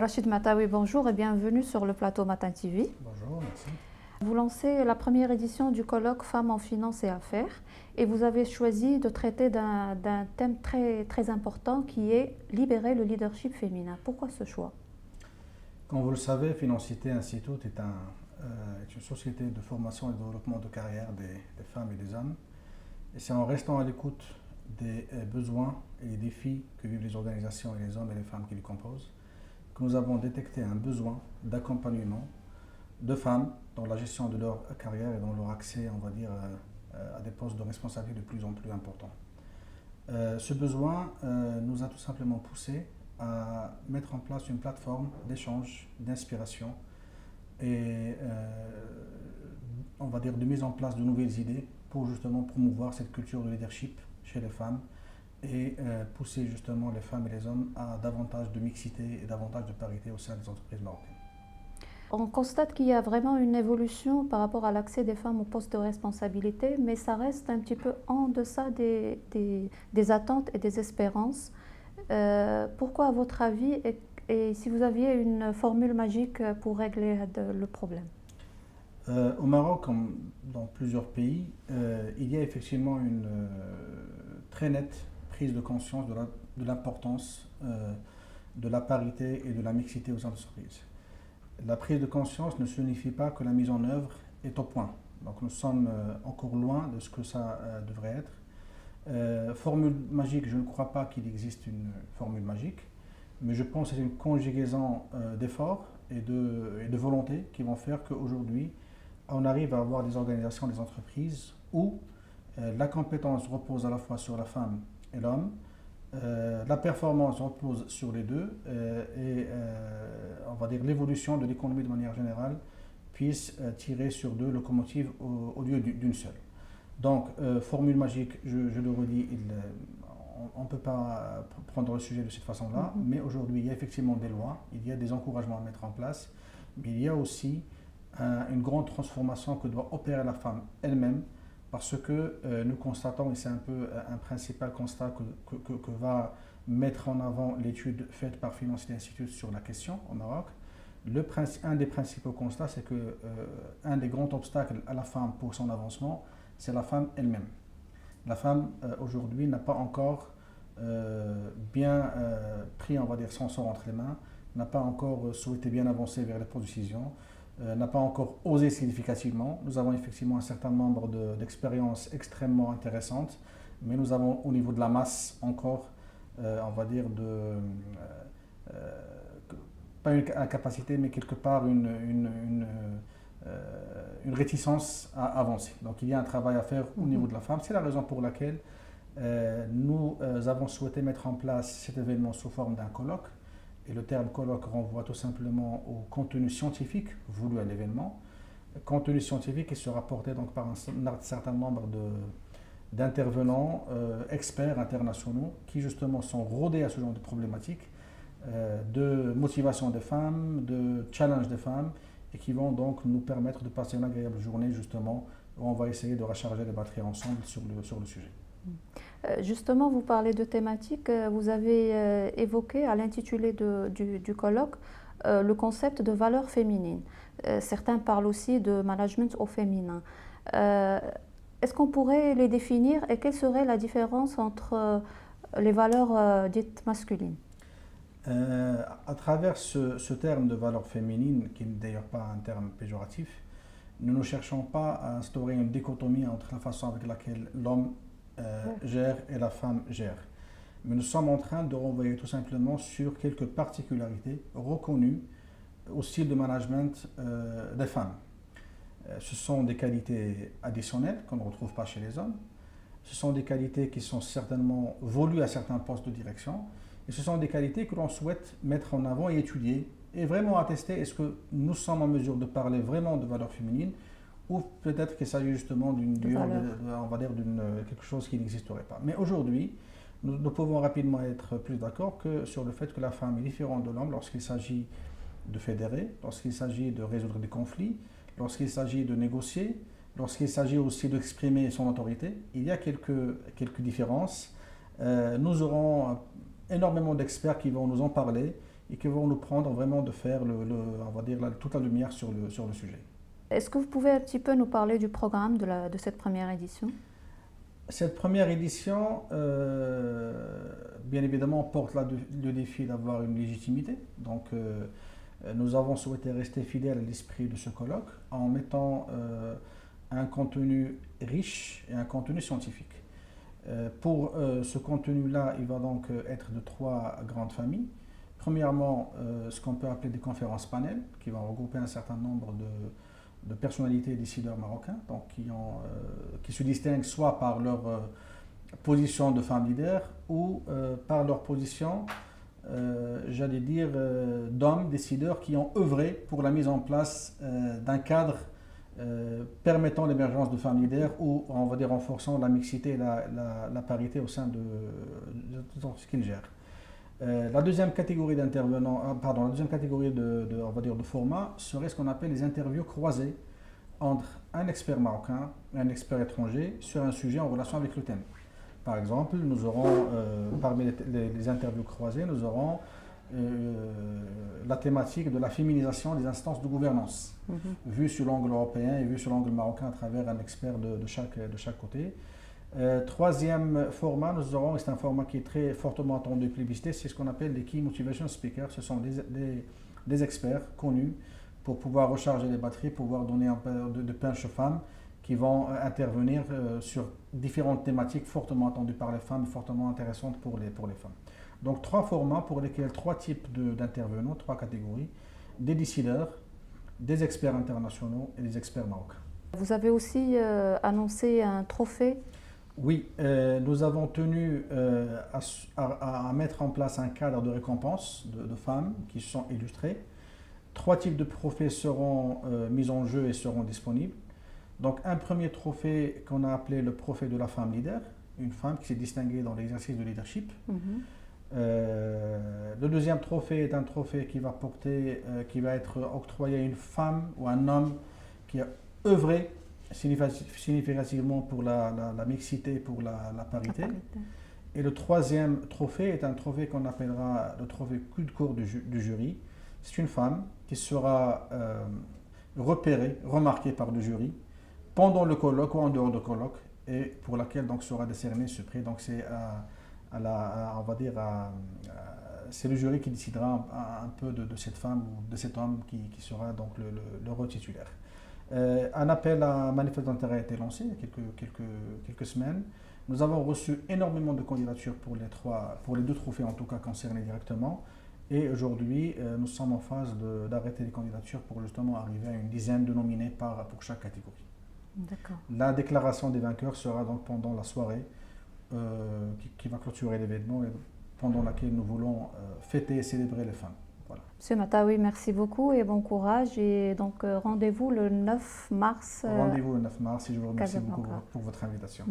Rachid Matawi, bonjour et bienvenue sur le plateau Matin TV. Bonjour, merci. Vous lancez la première édition du colloque Femmes en finance et affaires et vous avez choisi de traiter d'un thème très important qui est libérer le leadership féminin. Pourquoi ce choix? Comme vous le savez, Financité Institute est une société de formation et de développement de carrière des femmes et des hommes. Et c'est en restant à l'écoute des besoins et des défis que vivent les organisations et les hommes et les femmes qui les composent que nous avons détecté un besoin d'accompagnement de femmes dans la gestion de leur carrière et dans leur accès, on va dire, à des postes de responsabilité de plus en plus importants. Ce besoin nous a tout simplement poussé à mettre en place une plateforme d'échange, d'inspiration et on va dire de mise en place de nouvelles idées pour justement promouvoir cette culture de leadership chez les femmes et pousser justement les femmes et les hommes à davantage de mixité et davantage de parité au sein des entreprises marocaines. On constate qu'il y a vraiment une évolution par rapport à l'accès des femmes aux postes de responsabilité, mais ça reste un petit peu en deçà des attentes et des espérances. Pourquoi, à votre avis, et si vous aviez une formule magique pour régler le problème? Au Maroc, comme dans plusieurs pays, il y a effectivement une très nette prise de conscience de l'importance de la parité et de la mixité aux entreprises. La prise de conscience ne signifie pas que la mise en œuvre est au point. Donc nous sommes encore loin de ce que ça devrait être. Formule magique, je ne crois pas qu'il existe une formule magique, mais je pense que c'est une conjugaison d'efforts et de volonté qui vont faire qu'aujourd'hui, on arrive à avoir des organisations, des entreprises où la compétence repose à la fois sur la femme et l'homme, la performance repose sur les deux et on va dire l'évolution de l'économie de manière générale puisse tirer sur deux locomotives au lieu d'une seule. Donc, formule magique, je le redis, on ne peut pas prendre le sujet de cette façon-là, mais aujourd'hui, il y a effectivement des lois, il y a des encouragements à mettre en place, mais il y a aussi une grande transformation que doit opérer la femme elle-même, parce que nous constatons, et c'est un peu un principal constat que va mettre en avant l'étude faite par Financité Institute sur la question au Maroc, un des principaux constats, c'est que un des grands obstacles à la femme pour son avancement, c'est la femme elle-même. La femme, aujourd'hui, n'a pas encore bien pris, on va dire, son sort entre les mains, n'a pas encore souhaité bien avancer vers les postes de décision, n'a pas encore osé significativement. Nous avons effectivement un certain nombre d'expériences extrêmement intéressantes, mais nous avons au niveau de la masse encore, on va dire, pas une incapacité, mais quelque part une réticence à avancer. Donc il y a un travail à faire au niveau de la femme. C'est la raison pour laquelle nous avons souhaité mettre en place cet événement sous forme d'un colloque. Et le terme colloque renvoie tout simplement au contenu scientifique voulu à l'événement. Contenu scientifique qui sera porté donc par un certain nombre d'intervenants, experts internationaux, qui justement sont rodés à ce genre de problématiques, de motivation des femmes, de challenge des femmes, et qui vont donc nous permettre de passer une agréable journée justement où on va essayer de recharger les batteries ensemble sur le sujet. Justement, vous parlez de thématiques, vous avez évoqué à l'intitulé du colloque le concept de valeurs féminines. Certains parlent aussi de management au féminin. Est-ce qu'on pourrait les définir et quelle serait la différence entre les valeurs dites masculines? À travers ce terme de valeur féminine, qui n'est d'ailleurs pas un terme péjoratif, nous ne cherchons pas à instaurer une dichotomie entre la façon avec laquelle l'homme gère et la femme gère. Mais nous sommes en train de renvoyer tout simplement sur quelques particularités reconnues au style de management des femmes. Ce sont des qualités additionnelles qu'on ne retrouve pas chez les hommes. Ce sont des qualités qui sont certainement voulues à certains postes de direction. Et ce sont des qualités que l'on souhaite mettre en avant et étudier et vraiment attester est-ce que nous sommes en mesure de parler vraiment de valeurs féminines ou peut-être qu'il s'agit justement on va dire quelque chose qui n'existerait pas. Mais aujourd'hui, nous pouvons rapidement être plus d'accord que sur le fait que la femme est différente de l'homme lorsqu'il s'agit de fédérer, lorsqu'il s'agit de résoudre des conflits, lorsqu'il s'agit de négocier, lorsqu'il s'agit aussi d'exprimer son autorité. Il y a quelques différences. Nous aurons énormément d'experts qui vont nous en parler, et qui vont nous prendre vraiment de faire, on va dire, toute la lumière sur le sujet. Est-ce que vous pouvez un petit peu nous parler du programme de cette première édition? Cette première édition, bien évidemment, porte le défi d'avoir une légitimité. Donc, nous avons souhaité rester fidèles à l'esprit de ce colloque en mettant un contenu riche et un contenu scientifique. Pour ce contenu-là, il va donc être de 3 grandes familles. Premièrement, ce qu'on peut appeler des conférences panels, qui vont regrouper un certain nombre de personnalités et décideurs marocains, donc qui se distinguent soit par leur position de femmes leaders ou par leur position, j'allais dire, d'hommes décideurs qui ont œuvré pour la mise en place d'un cadre permettant l'émergence de femmes leaders ou, on va dire, renforçant la mixité et la parité au sein de ce qu'ils gèrent. La deuxième catégorie d'intervenants, la deuxième catégorie on va dire, de format serait ce qu'on appelle les interviews croisées entre un expert marocain et un expert étranger sur un sujet en relation avec le thème. Par exemple, nous aurons, parmi les interviews croisées, nous aurons la thématique de la féminisation des instances de gouvernance, vue sur l'angle européen et vue sur l'angle marocain à travers un expert de chaque côté. Troisième format, nous aurons, et c'est un format qui est très fortement attendu et plébiscité, c'est ce qu'on appelle les Key Motivation Speakers. Ce sont des experts connus pour pouvoir recharger les batteries, pouvoir donner un peu de punch aux femmes qui vont intervenir sur différentes thématiques fortement attendues par les femmes, fortement intéressantes pour les femmes. Donc 3 formats pour lesquels 3 types d'intervenants, 3 catégories, des décideurs, des experts internationaux et des experts marocains. Vous avez aussi annoncé un trophée. Oui, nous avons tenu à mettre en place un cadre de récompense de femmes qui sont illustrées. 3 types de trophées seront mis en jeu et seront disponibles. Donc un premier trophée qu'on a appelé le trophée de la femme leader, une femme qui s'est distinguée dans l'exercice de leadership. Le deuxième trophée est un trophée qui va être octroyé à une femme ou un homme qui a œuvré significativement pour la mixité, pour la parité. Et le troisième trophée est un trophée qu'on appellera le trophée coup de cour du jury. C'est une femme qui sera repérée, remarquée par le jury pendant le colloque ou en dehors du colloque et pour laquelle donc sera décerné ce prix. Donc c'est on va dire c'est le jury qui décidera un peu de cette femme ou de cet homme qui sera donc le rôle titulaire. Un appel à manifeste d'intérêt a été lancé il y a quelques semaines. Nous avons reçu énormément de candidatures pour les 2 trophées en tout cas concernés directement. Et aujourd'hui, nous sommes en phase d'arrêter les candidatures pour justement arriver à une dizaine de nominés pour chaque catégorie. D'accord. La déclaration des vainqueurs sera donc pendant la soirée qui va clôturer l'événement et pendant laquelle nous voulons fêter et célébrer les femmes. Voilà. Monsieur Mataoui, merci beaucoup et bon courage. Et donc rendez-vous le 9 mars. Rendez-vous le 9 mars et je vous remercie beaucoup pour votre invitation.